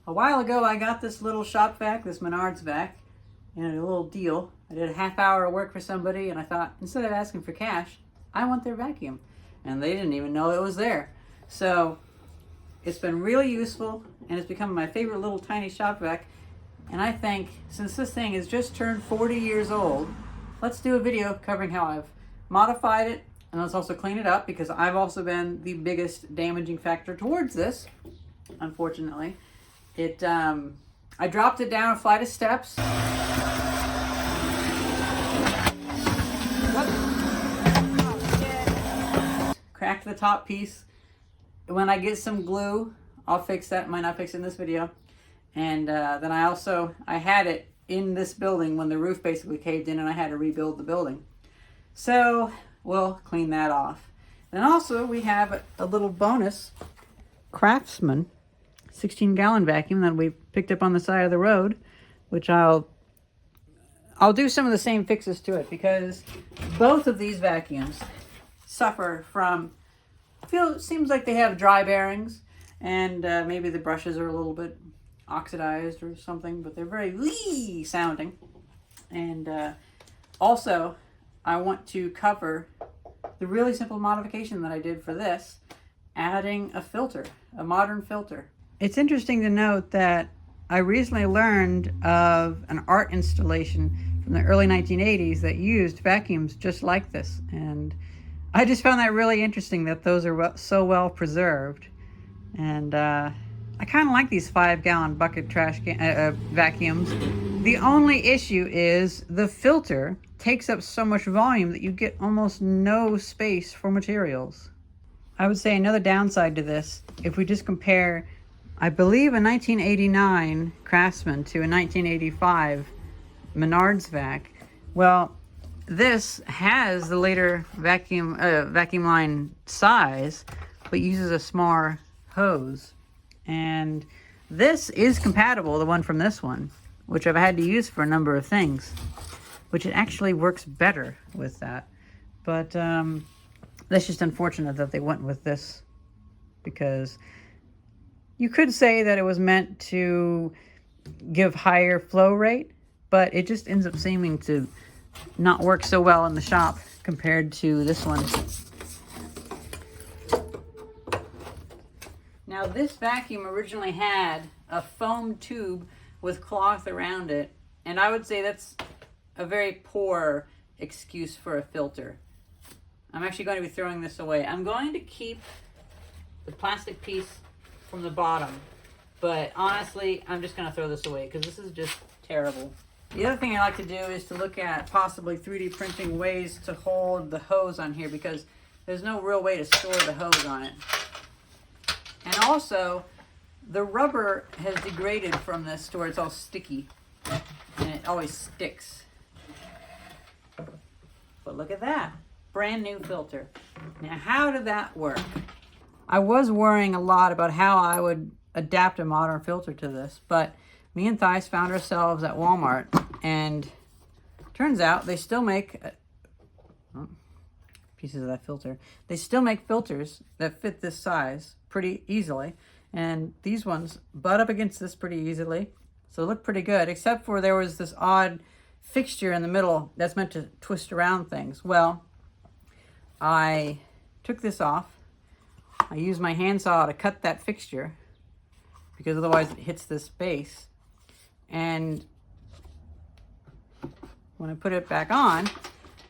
A while ago, I got this little Shopvac, this Menards-Vac, and a little deal. I did a half hour of work for somebody, and I thought, instead of asking for cash, I want their vacuum. And they didn't even know it was there. So it's been really useful, and it's become my favorite little tiny Shopvac. And I think, since this thing has just turned 40 years old, let's do a video covering how I've modified it, and let's also clean it up, because I've also been the biggest damaging factor towards this, unfortunately. I dropped it down a flight of steps. Cracked the top piece. When I get some glue, I'll fix that. Might not fix it in this video. And then I had it in this building when the roof basically caved in and I had to rebuild the building. So we'll clean that off. Then also we have a little bonus Craftsman 16-gallon vacuum that we picked up on the side of the road, which I'll do some of the same fixes to it, because both of these vacuums suffer from, seems like they have dry bearings, and maybe the brushes are a little bit oxidized or something, but they're very wee sounding. And also, I want to cover the really simple modification that I did for this, adding a filter, a modern filter. It's interesting to note that I recently learned of an art installation from the early 1980s that used vacuums just like this. And I just found that really interesting that those are so well preserved. And I kind of like these 5-gallon bucket trash vacuums. The only issue is the filter takes up so much volume that you get almost no space for materials. I would say another downside to this, if we just compare, I believe, a 1989 Craftsman to a 1985 Menards-Vac, well, this has the later vacuum line size, but uses a smaller hose. And this is compatible, the one from this one, which I've had to use for a number of things, which it actually works better with that. But that's just unfortunate that they went with this, because you could say that it was meant to give higher flow rate, but it just ends up seeming to not work so well in the shop compared to this one. Now, this vacuum originally had a foam tube with cloth around it, and I would say that's a very poor excuse for a filter. I'm actually going to be throwing this away. I'm going to keep the plastic piece from the bottom, but honestly, I'm just going to throw this away because this is just terrible. The other thing I like to do is to look at possibly 3D printing ways to hold the hose on here, because there's no real way to store the hose on it. And also, the rubber has degraded from this to where it's all sticky, and it always sticks. But look at that, brand new filter. Now, how did that work? I was worrying a lot about how I would adapt a modern filter to this, but me and Thais found ourselves at Walmart, and turns out they still make pieces of that filter. They still make filters that fit this size pretty easily, and these ones butt up against this pretty easily, so they look pretty good, except for there was this odd fixture in the middle that's meant to twist around things. Well, I took this off. I used my handsaw to cut that fixture, because otherwise it hits this base. And when I put it back on,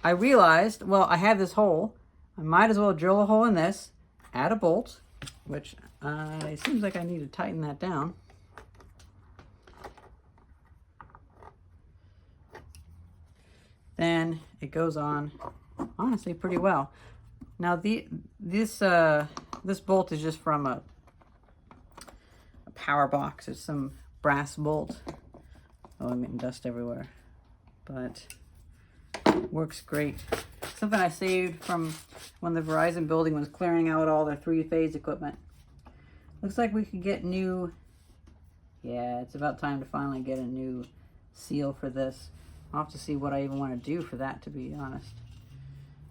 I realized, well, I have this hole. I might as well drill a hole in this, add a bolt, which it seems like I need to tighten that down. Then it goes on, honestly, pretty well. Now, this bolt is just from a power box. It's some brass bolt. Oh, I'm getting dust everywhere. But works great. Something I saved from when the Verizon building was clearing out all their 3-phase equipment. Looks like we could get new... Yeah, it's about time to finally get a new seal for this. I'll have to see what I even want to do for that, to be honest,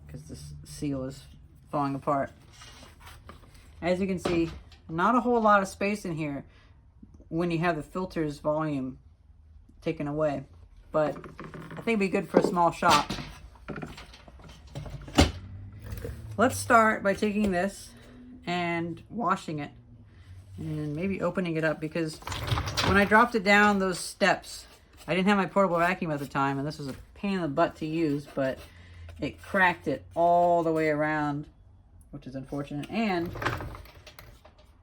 because this seal is falling apart. As you can see, not a whole lot of space in here. when you have the filter's volume taken away. But I think it'd be good for a small shop. Let's start by taking this and washing it and maybe opening it up, because when I dropped it down those steps, I didn't have my portable vacuum at the time, and this was a pain in the butt to use, but it cracked it all the way around, which is unfortunate, and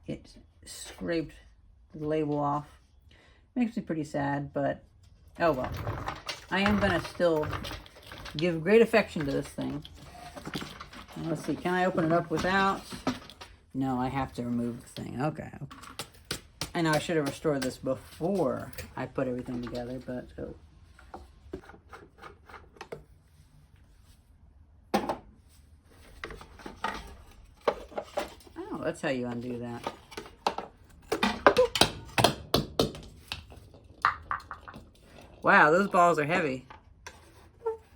it scraped the label off. Makes me pretty sad, but oh well. I am gonna still give great affection to this thing. Now, let's see, can I open it up without? No, I have to remove the thing. Okay. I know I should have restored this before I put everything together, but oh. Oh, that's how you undo that. Wow, those balls are heavy.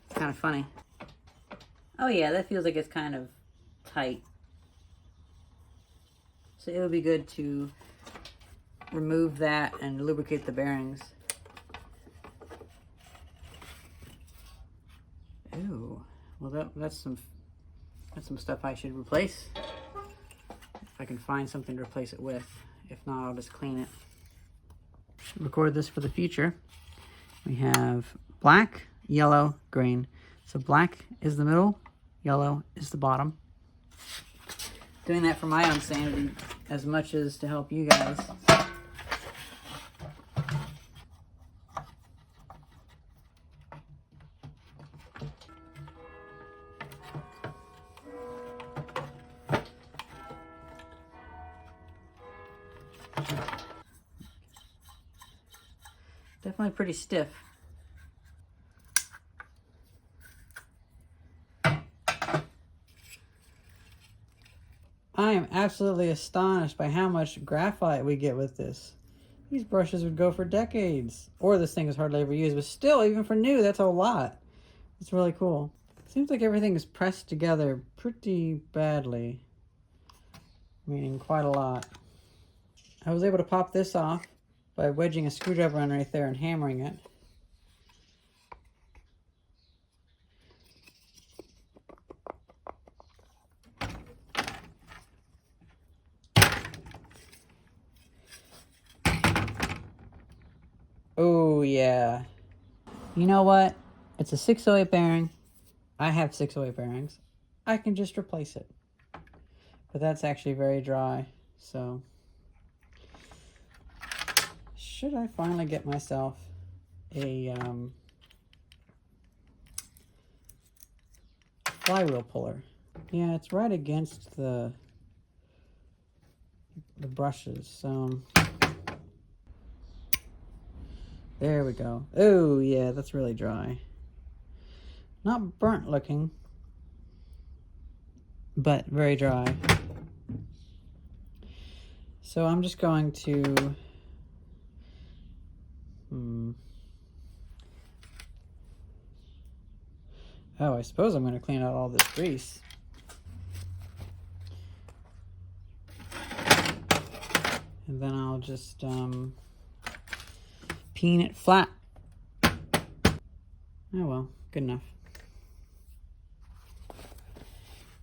It's kind of funny. Oh yeah, that feels like it's kind of tight. So it'll be good to remove that and lubricate the bearings. Ooh, well that's some stuff I should replace. If I can find something to replace it with. If not, I'll just clean it. Record this for the future. We have black, yellow, green. So black is the middle, yellow is the bottom. Doing that for my own sanity as much as to help you guys. Definitely pretty stiff. I am absolutely astonished by how much graphite we get with this. These brushes would go for decades. Or this thing is hardly ever used, but still, even for new, that's a lot. It's really cool. Seems like everything is pressed together pretty badly. Meaning quite a lot. I was able to pop this off by wedging a screwdriver underneath there and hammering it. Oh yeah. You know what? It's a 608 bearing. I have 608 bearings. I can just replace it. But that's actually very dry, so should I finally get myself a flywheel puller? Yeah, it's right against the brushes, so there we go. Oh yeah, that's really dry. Not burnt looking, but very dry. So I'm just going to oh, I suppose I'm going to clean out all this grease. And then I'll just peen it flat. Oh well, good enough.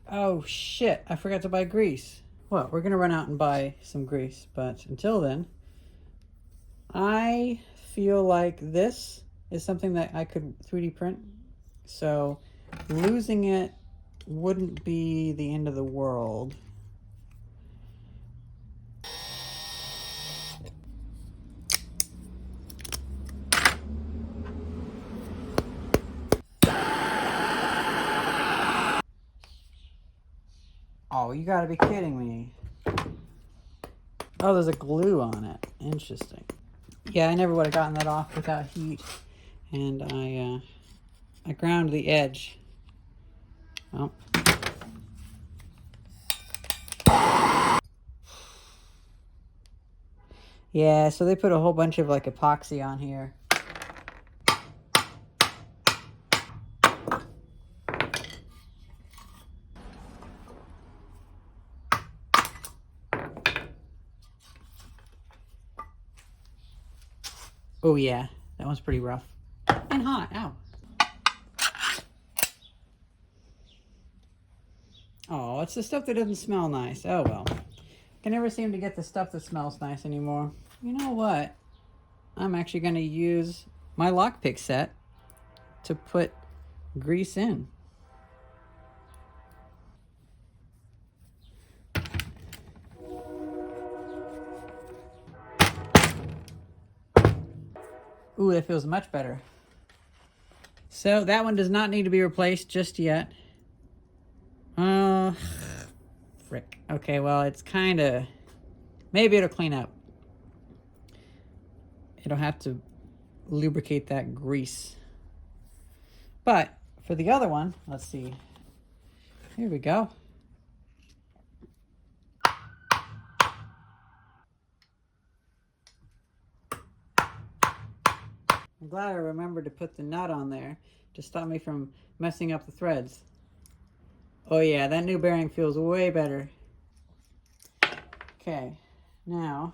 Oh shit, I forgot to buy grease. Well, we're gonna run out and buy some grease, but until then, I feel like this is something that I could 3D print, so losing it wouldn't be the end of the world. Oh, you gotta be kidding me. Oh, there's a glue on it. Interesting. Yeah, I never would have gotten that off without heat. And I ground the edge. Well. Yeah, so they put a whole bunch of like epoxy on here. Oh yeah, that one's pretty rough. And hot, ow. Oh, it's the stuff that doesn't smell nice. Oh well. Can never seem to get the stuff that smells nice anymore. You know what? I'm actually going to use my lockpick set to put grease in. Ooh, that feels much better. So that one does not need to be replaced just yet. Frick. Okay, well, it's kind of... Maybe it'll clean up. It'll have to lubricate that grease. But for the other one, let's see. Here we go. I'm glad I remembered to put the nut on there to stop me from messing up the threads. Oh yeah, that new bearing feels way better. Okay, now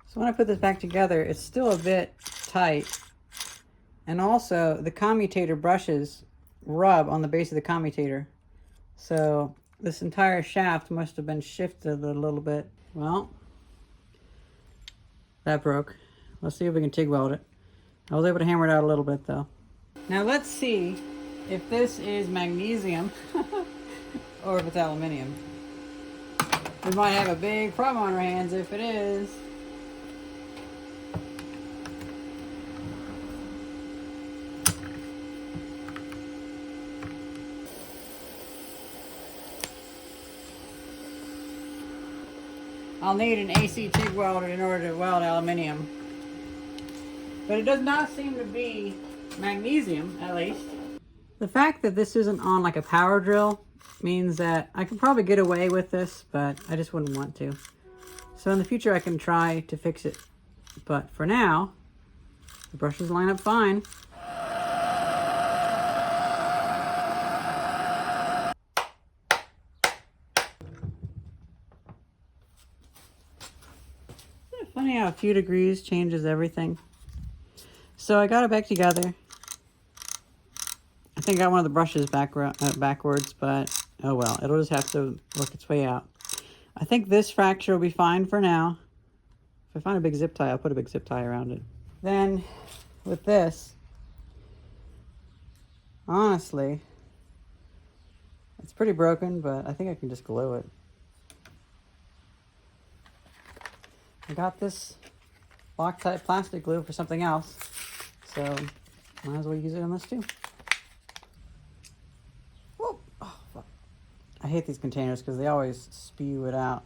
so when I put this back together, it's still a bit tight. And also, the commutator brushes rub on the base of the commutator. So this entire shaft must have been shifted a little bit. Well, that broke. Let's see if we can TIG weld it. I was able to hammer it out a little bit though. Now let's see if this is magnesium or if it's aluminum. We might have a big problem on our hands if it is. I'll need an AC TIG welder in order to weld aluminum. But it does not seem to be magnesium, at least. The fact that this isn't on like a power drill means that I could probably get away with this, but I just wouldn't want to. So in the future I can try to fix it. But for now, the brushes line up fine. Funny how a few degrees changes everything. So I got it back together. I think I got one of the brushes backwards, but oh well, it'll just have to work its way out. I think this fracture will be fine for now. If I find a big zip tie, I'll put a big zip tie around it. Then with this, honestly, it's pretty broken, but I think I can just glue it. I got this Loctite plastic glue for something else, so might as well use it on this too. Whoa. Oh, fuck. I hate these containers because they always spew it out.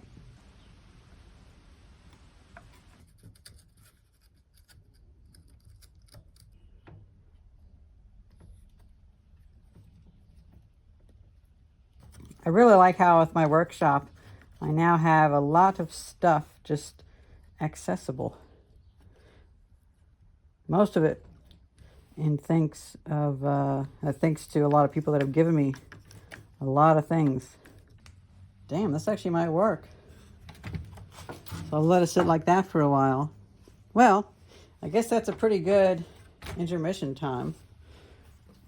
I really like how with my workshop, I now have a lot of stuff just accessible. Most of it in thanks to a lot of people that have given me a lot of things. Damn, this actually might work. So I'll let it sit like that for a while. Well, I guess that's a pretty good intermission time.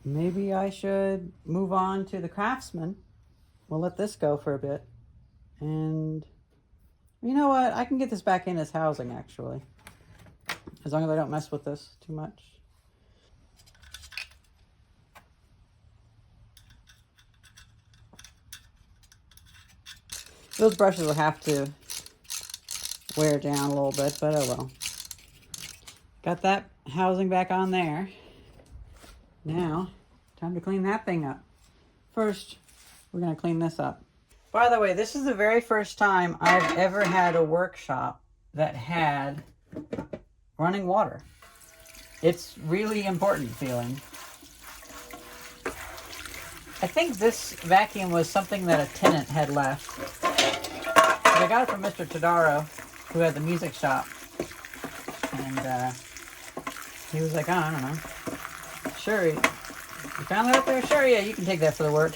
Maybe I should move on to the Craftsman. We'll let this go for a bit. And you know what? I can get this back in as housing, actually. As long as I don't mess with this too much. Those brushes will have to wear down a little bit, but oh well. Got that housing back on there. Now, time to clean that thing up. First, we're going to clean this up. By the way, this is the very first time I've ever had a workshop that had running water. It's really important feeling. I think this vacuum was something that a tenant had left. I got it from Mr. Tadaro, who had the music shop. And he was like, oh, I don't know. Sure, You found that up there? Sure, yeah, you can take that for the work.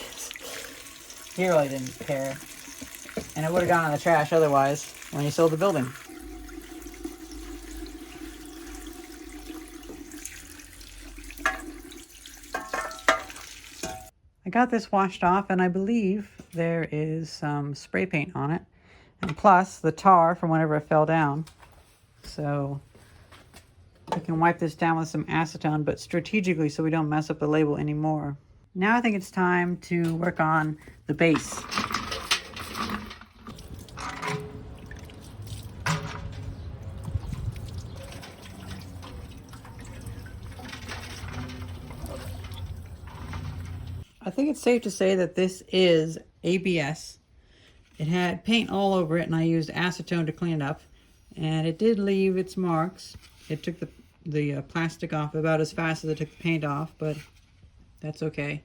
He really didn't care. And it would have gone in the trash otherwise when he sold the building. I got this washed off, and I believe there is some spray paint on it. And plus the tar from whenever it fell down. So we can wipe this down with some acetone, but strategically so we don't mess up the label anymore. Now I think it's time to work on the base. I think it's safe to say that this is ABS. It had paint all over it, and I used acetone to clean it up. And it did leave its marks. It took the plastic off about as fast as it took the paint off, but that's okay.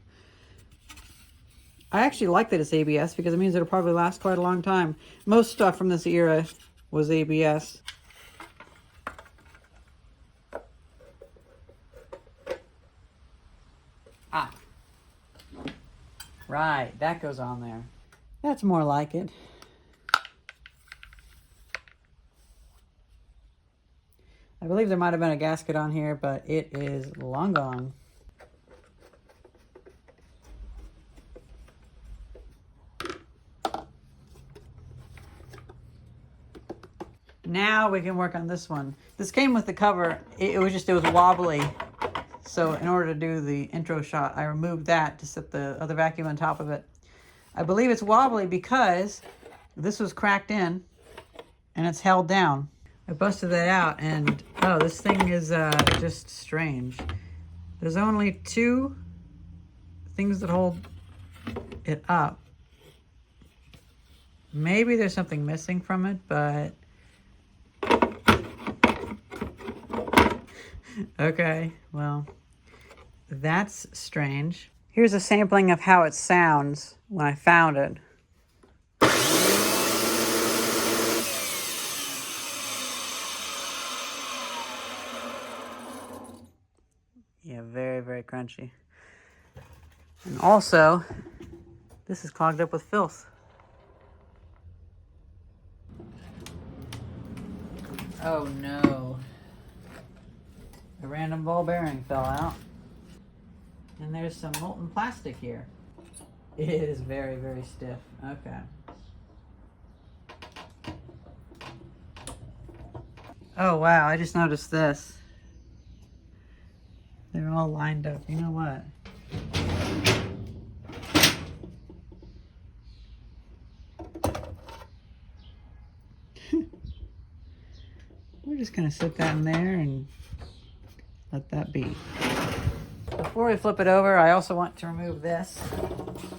I actually like that it's ABS because it means it'll probably last quite a long time. Most stuff from this era was ABS. Ah. Right, that goes on there. That's more like it. I believe there might have been a gasket on here, but it is long gone. Now we can work on this one. This came with the cover. It was wobbly. So in order to do the intro shot, I removed that to set the other vacuum on top of it. I believe it's wobbly because this was cracked in and it's held down. I busted that out, and oh, this thing is just strange. There's only two things that hold it up. Maybe there's something missing from it, but okay, well, that's strange. Here's a sampling of how it sounds when I found it. Yeah, very, very crunchy. And also, this is clogged up with filth. Oh no. A random ball bearing fell out. And there's some molten plastic here. It is very, very stiff. Okay. Oh wow, I just noticed this. They're all lined up. You know what? We're just gonna sit that in there and let that be. Before we flip it over, I also want to remove this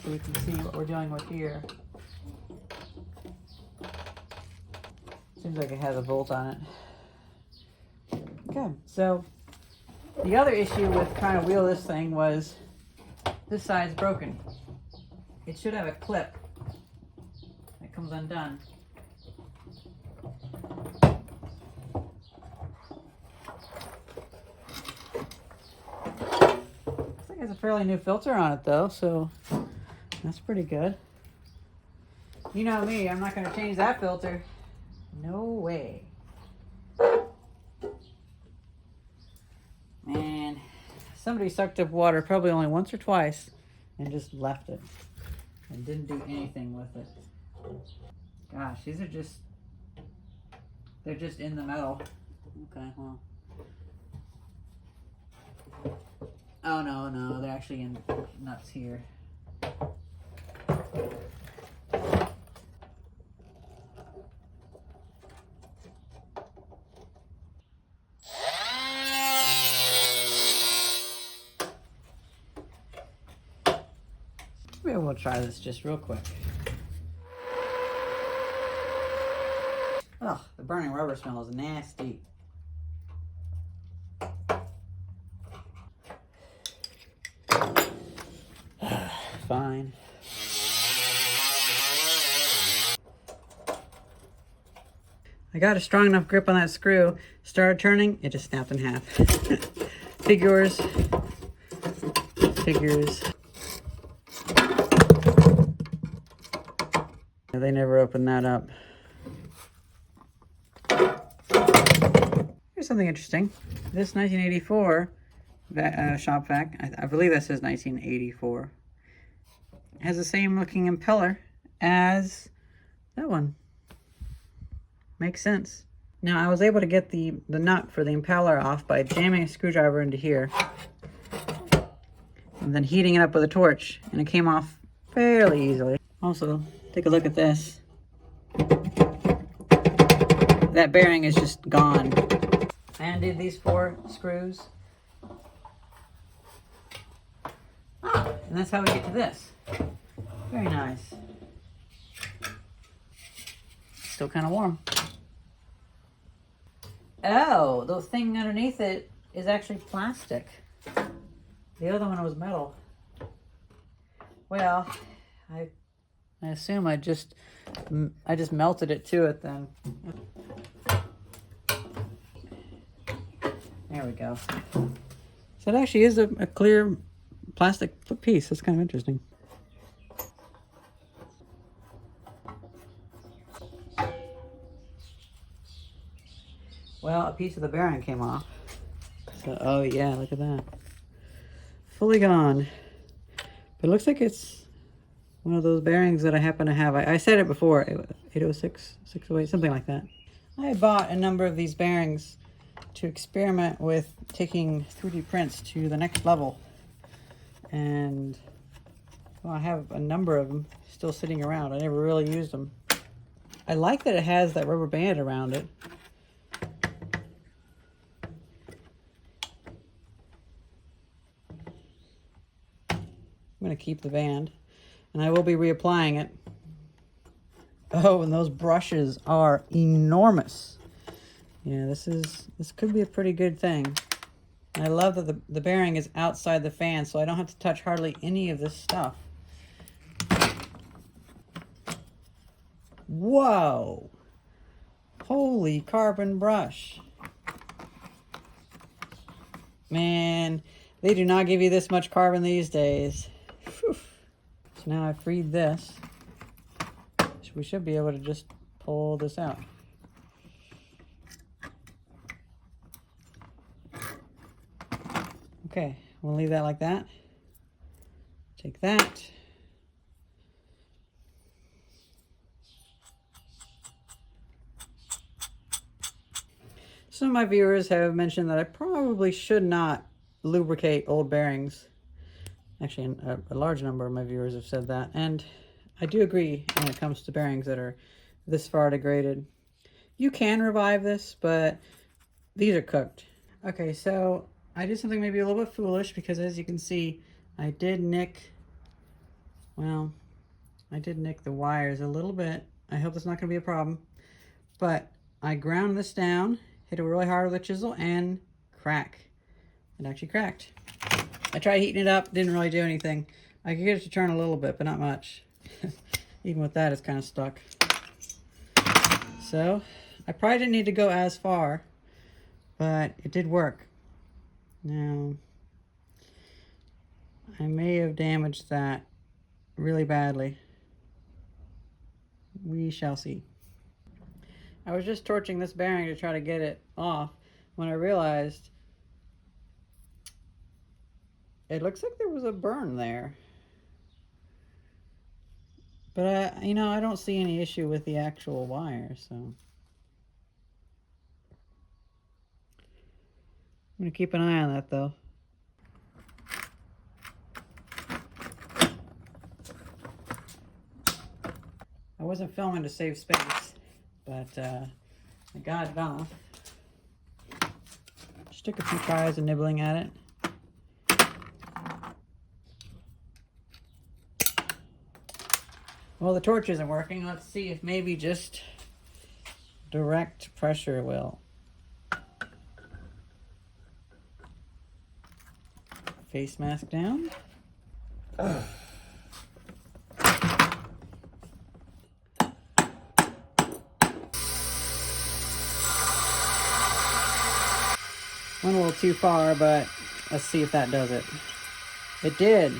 so we can see what we're dealing with here. Seems like it has a bolt on it. Okay, so the other issue with trying to wheel this thing was this side's broken. It should have a clip that comes undone. This thing has a fairly new filter on it though, so that's pretty good. You know me, I'm not going to change that filter. No way. Man, somebody sucked up water probably only once or twice and just left it and didn't do anything with it. Gosh, these are just, they're just in the metal. Okay, well. Oh no, they're actually in nuts here. Maybe we'll try this just real quick. Ugh, the burning rubber smell is nasty. Fine. I got a strong enough grip on that screw. Started turning, it just snapped in half. Figures. figures. They never opened that up. Here's something interesting. This 1984 Shopvac, I believe that says 1984, has the same looking impeller as that one. Makes sense. Now I was able to get the nut for the impeller off by jamming a screwdriver into here and then heating it up with a torch, and it came off fairly easily. Also, take a look at this. That bearing is just gone. I undid these 4 screws. And that's how we get to this. Very nice. Still kind of warm. Oh, the thing underneath it is actually plastic. The other one was metal. Well, I assume I just melted it to it then. There we go. So it actually is a clear plastic piece. That's kind of interesting. Well, a piece of the bearing came off. So, oh yeah, look at that. Fully gone. But it looks like it's one of those bearings that I happen to have. I said it before, 806, 608, something like that. I bought a number of these bearings to experiment with taking 3D prints to the next level. And well, I have a number of them still sitting around. I never really used them. I like that it has that rubber band around it. I'm going to keep the band, and I will be reapplying it. Oh, and those brushes are enormous. Yeah, this could be a pretty good thing. And I love that the bearing is outside the fan, so I don't have to touch hardly any of this stuff. Whoa! Holy carbon brush. Man, they do not give you this much carbon these days. Whew. So now I've freed this. We should be able to just pull this out. Okay, we'll leave that like that. Take that. Some of my viewers have mentioned that I probably should not lubricate old bearings. Actually, a large number of my viewers have said that, and I do agree when it comes to bearings that are this far degraded. You can revive this, but these are cooked. Okay, so I did something maybe a little bit foolish because, as you can see, I did nick the wires a little bit. I hope that's not going to be a problem. But I ground this down, hit it really hard with a chisel, and crack. It actually cracked. I tried heating it up, didn't really do anything. I could get it to turn a little bit, but not much. Even with that, it's kind of stuck. So, I probably didn't need to go as far, but it did work. Now, I may have damaged that really badly. We shall see. I was just torching this bearing to try to get it off when I realized it looks like there was a burn there. But, you know, I don't see any issue with the actual wire, so I'm going to keep an eye on that, though. I wasn't filming to save space, but I got it off. Just took a few tries of nibbling at it. Well, the torch isn't working. Let's see if maybe just direct pressure will. Face mask down. Went a little too far, but let's see if that does it. It did.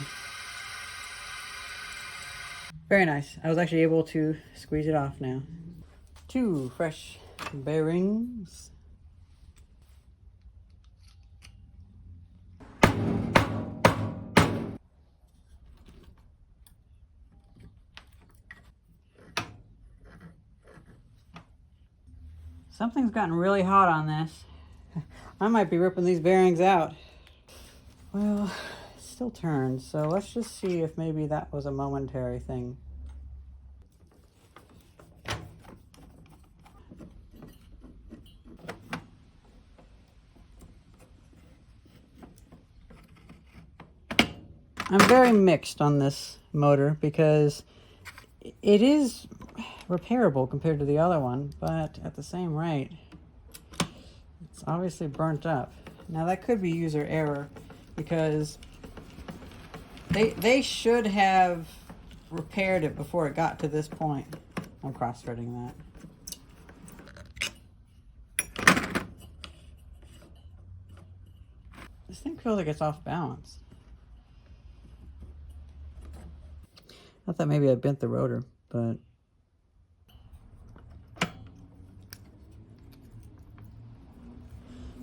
Very nice. I was actually able to squeeze it off now. 2 fresh bearings. Something's gotten really hot on this. I might be ripping these bearings out. Well, it still turns, so let's just see if maybe that was a momentary thing. I'm very mixed on this motor because it is repairable compared to the other one, but at the same rate, it's obviously burnt up. Now that could be user error because they should have repaired it before it got to this point. I'm cross-threading that. This thing feels like it's off balance. I thought maybe I bent the rotor, but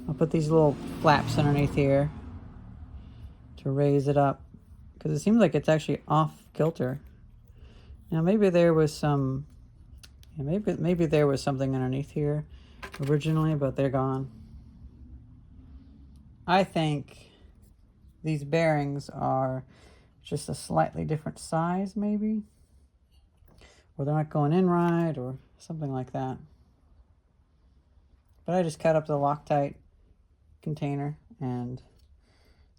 I'll put these little flaps underneath here to raise it up because it seems like it's actually off kilter. Now maybe there was some, maybe there was something underneath here originally, but they're gone. I think these bearings are just a slightly different size, maybe, or they're not going in right, or something like that. But I just cut up the Loctite container, and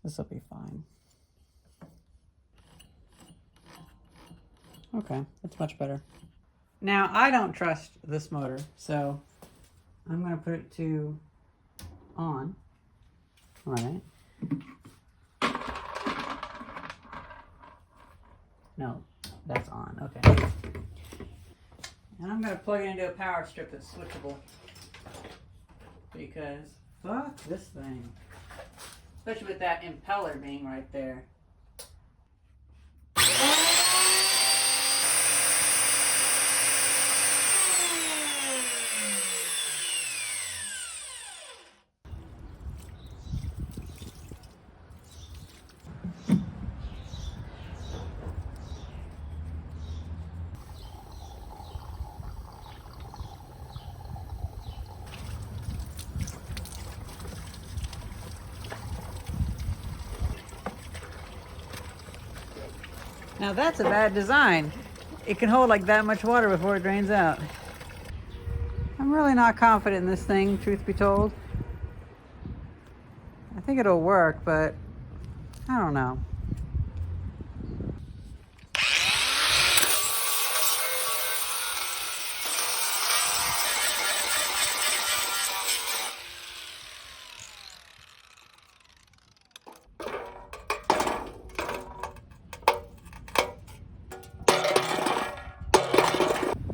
this will be fine. Okay, that's much better. Now, I don't trust this motor, so I'm going to put it to on. All right. No, that's on. Okay. And I'm going to plug it into a power strip that's switchable. Because, fuck this thing. Especially with that impeller being right there. Now that's a bad design. It can hold like that much water before it drains out. I'm really not confident in this thing, truth be told. I think it'll work, but I don't know.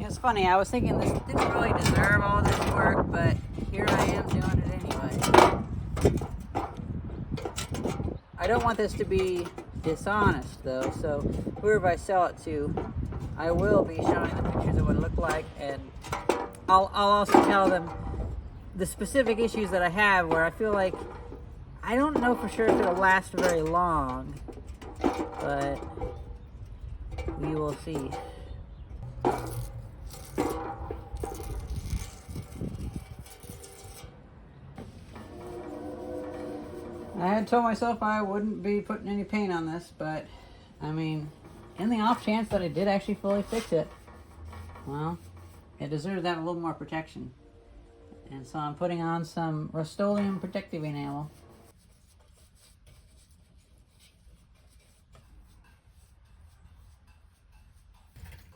It's funny, I was thinking this didn't really deserve all this work, but here I am doing it anyway. I don't want this to be dishonest though, so whoever I sell it to, I will be showing the pictures of what it looked like, and I'll also tell them the specific issues that I have where I feel like I don't know for sure if it'll last very long, but we will see. I had told myself I wouldn't be putting any paint on this, but I mean, in the off chance that I did actually fully fix it, well, it deserves to have a little more protection. And so I'm putting on some Rust-Oleum protective enamel.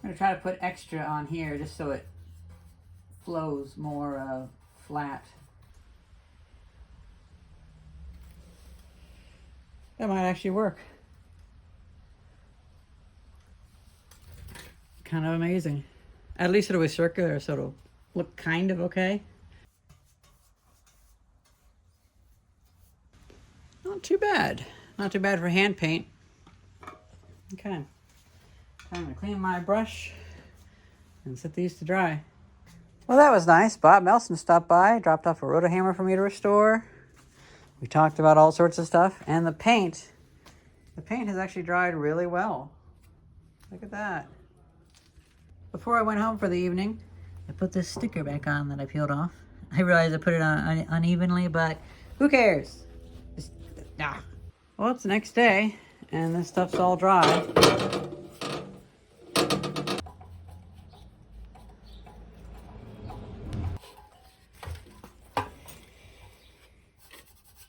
I'm going to try to put extra on here just so it flows more flat. That might actually work. Kind of amazing. At least it'll be circular, so it'll look kind of okay. Not too bad. Not too bad for hand paint. Okay, time to clean my brush and set these to dry. Well, that was nice. Bob Melson stopped by, dropped off a rotohammer for me to restore. We talked about all sorts of stuff. And the paint has actually dried really well. Look at that. Before I went home for the evening, I put this sticker back on that I peeled off. I realized I put it on unevenly, but who cares? Just, nah. Well, it's the next day, and this stuff's all dry.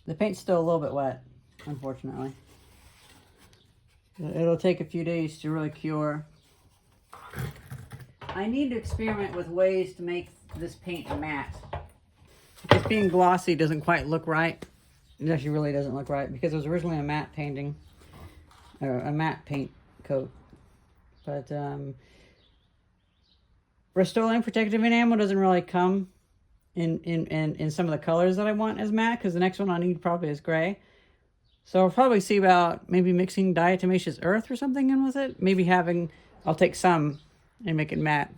The paint's still a little bit wet, unfortunately. It'll take a few days to really cure. I need to experiment with ways to make this paint matte. It's being glossy doesn't quite look right. It actually really doesn't look right because it was originally a matte painting, or a matte paint coat. But Rust-Oleum protective enamel doesn't really come in some of the colors that I want as matte, because the next one I need probably is gray. So I'll probably see about maybe mixing diatomaceous earth or something in with it. Maybe I'll take some and make it matte.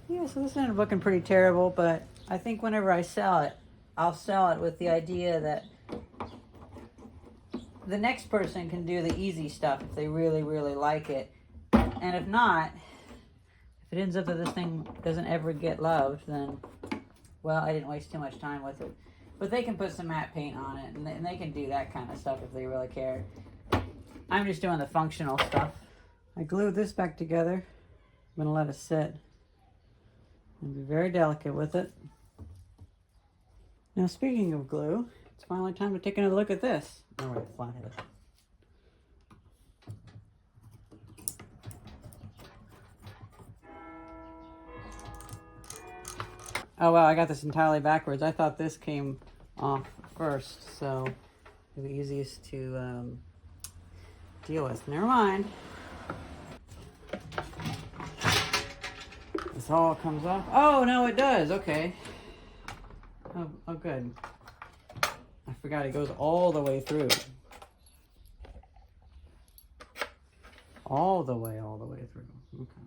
Yeah, so this ended up looking pretty terrible, but I think whenever I sell it, I'll sell it with the idea that the next person can do the easy stuff if they really, really like it. And if not, if it ends up that this thing doesn't ever get loved, then, well, I didn't waste too much time with it. But they can put some matte paint on it, and they can do that kind of stuff if they really care. I'm just doing the functional stuff. I glued this back together. I'm gonna let it sit and be very delicate with it. Now, speaking of glue, it's finally time to take another look at this. Oh, wait, flathead. Oh, wow, I got this entirely backwards. I thought this came off first, so it'll be easiest to deal with. Never mind. This all comes off. Oh, no, it does. Okay. Oh, good. I forgot it goes all the way through. All the way through. Okay.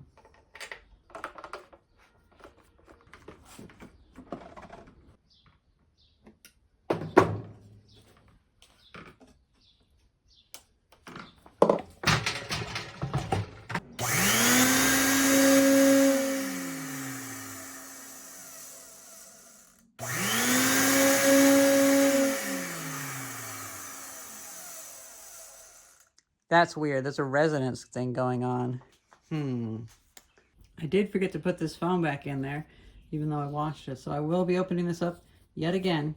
That's weird. There's a resonance thing going on. I did forget to put this foam back in there, even though I washed it. So I will be opening this up yet again.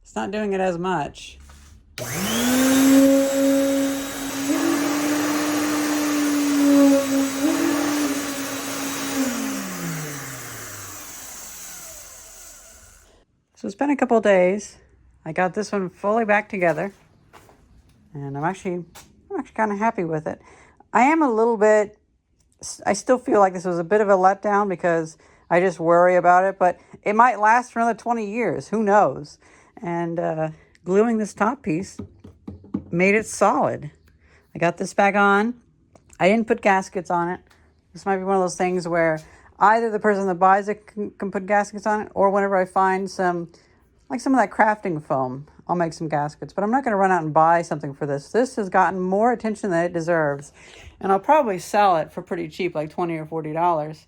It's not doing it as much. So it's been a couple days. I got this one fully back together, and I'm actually kind of happy with it. I still feel like this was a bit of a letdown because I just worry about it, but it might last for another 20 years. Who knows? And gluing this top piece made it solid. I got this back on. I didn't put gaskets on it. This might be one of those things where either the person that buys it can put gaskets on it, or whenever I find some of that crafting foam, I'll make some gaskets. But I'm not going to run out and buy something for this. This has gotten more attention than it deserves. And I'll probably sell it for pretty cheap, like $20 or $40.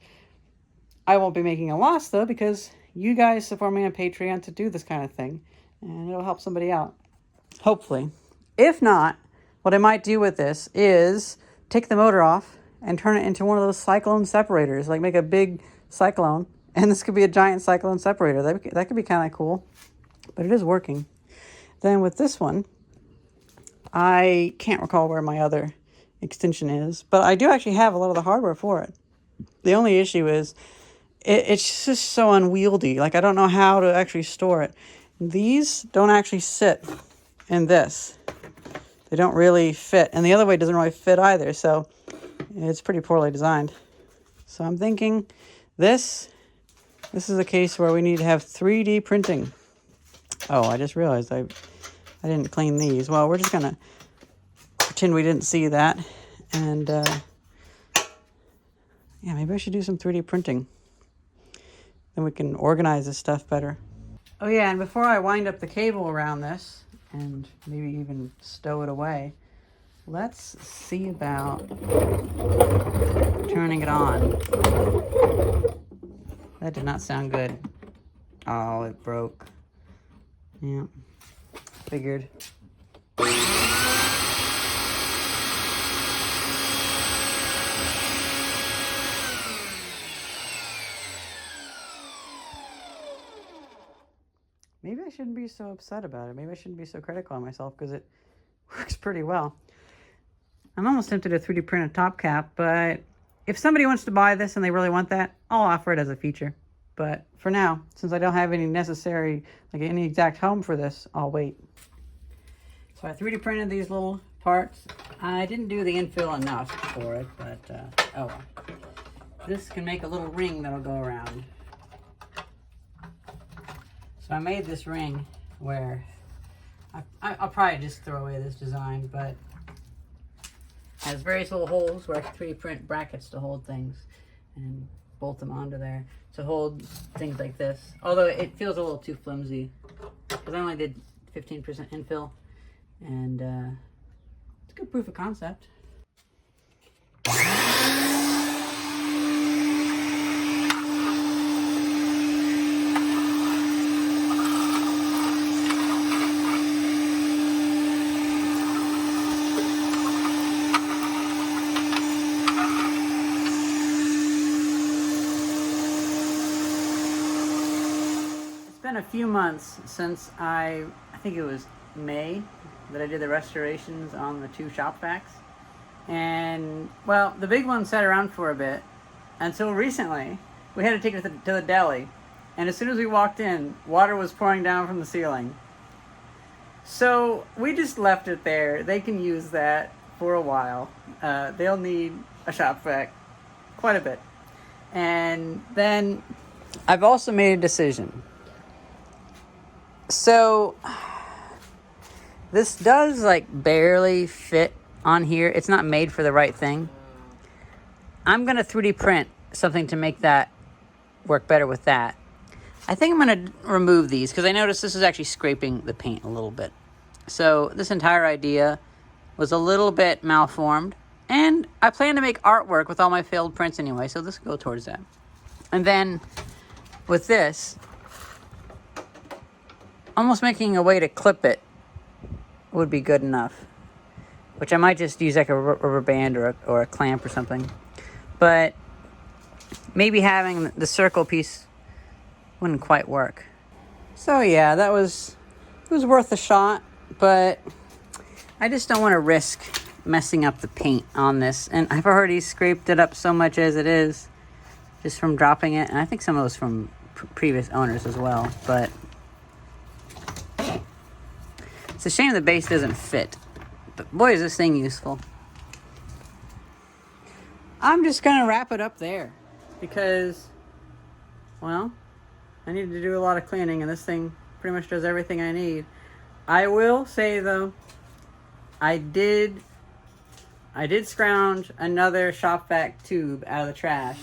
I won't be making a loss, though, because you guys support me on Patreon to do this kind of thing. And it'll help somebody out. Hopefully. If not, what I might do with this is take the motor off and turn it into one of those cyclone separators. Like make a big cyclone. And this could be a giant cyclone separator. That could be kind of cool. But it is working. Then with this one, I can't recall where my other extension is. But I do actually have a lot of the hardware for it. The only issue is it's just so unwieldy. Like I don't know how to actually store it. These don't actually sit in this. They don't really fit. And the other way doesn't really fit either. So it's pretty poorly designed. So I'm thinking this is a case where we need to have 3D printing. Oh, I just realized I didn't clean these. Well, we're just going to pretend we didn't see that. And yeah, maybe I should do some 3D printing. Then we can organize this stuff better. Oh yeah, and before I wind up the cable around this, and maybe even stow it away, let's see about turning it on. That did not sound good. Oh, it broke. Yeah, figured. Maybe I shouldn't be so upset about it. Maybe I shouldn't be so critical on myself because it works pretty well. I'm almost tempted to 3D print a top cap, but if somebody wants to buy this and they really want that, I'll offer it as a feature. But for now, since I don't have any necessary, like any exact home for this, I'll wait. So I 3D printed these little parts. I didn't do the infill enough for it, but oh well. This can make a little ring that'll go around. So I made this ring where I'll probably just throw away this design, but has various little holes where I can 3D print brackets to hold things and bolt them onto there to hold things like this. Although it feels a little too flimsy because I only did 15% infill, and it's a good proof of concept. Been a few months since I think it was May that I did the restorations on the 2 Shopvacs, and well, the big one sat around for a bit until recently. We had to take it to the deli, and as soon as we walked in, water was pouring down from the ceiling. So we just left it there. They can use that for a while. They'll need a Shopvac quite a bit. And then I've also made a decision. So this does like barely fit on here. It's not made for the right thing. I'm going to 3D print something to make that work better with that. I think I'm going to remove these because I noticed this is actually scraping the paint a little bit. So this entire idea was a little bit malformed, and I plan to make artwork with all my failed prints anyway, so this will go towards that. And then with this, almost making a way to clip it would be good enough, which I might just use like a rubber band or a clamp or something. But maybe having the circle piece wouldn't quite work. So yeah, it was worth a shot, but I just don't want to risk messing up the paint on this. And I've already scraped it up so much as it is just from dropping it, and I think some of those from previous owners as well, but it's a shame the base doesn't fit, but boy, is this thing useful. I'm just going to wrap it up there because, well, I need to do a lot of cleaning, and this thing pretty much does everything I need. I will say, though, I did scrounge another Shopvac tube out of the trash,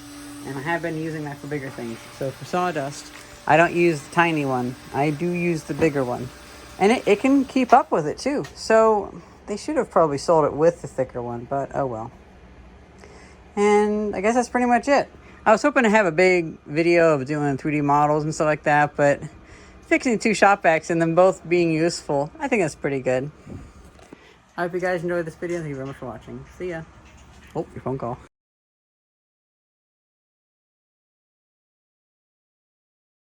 and I have been using that for bigger things. So for sawdust, I don't use the tiny one. I do use the bigger one. And it can keep up with it too. So they should have probably sold it with the thicker one, but oh well. And I guess that's pretty much it. I was hoping to have a big video of doing 3D models and stuff like that, but fixing 2 Shopvacs and them both being useful, I think that's pretty good. I hope you guys enjoyed this video. Thank you very much for watching. See ya. Oh, your phone call.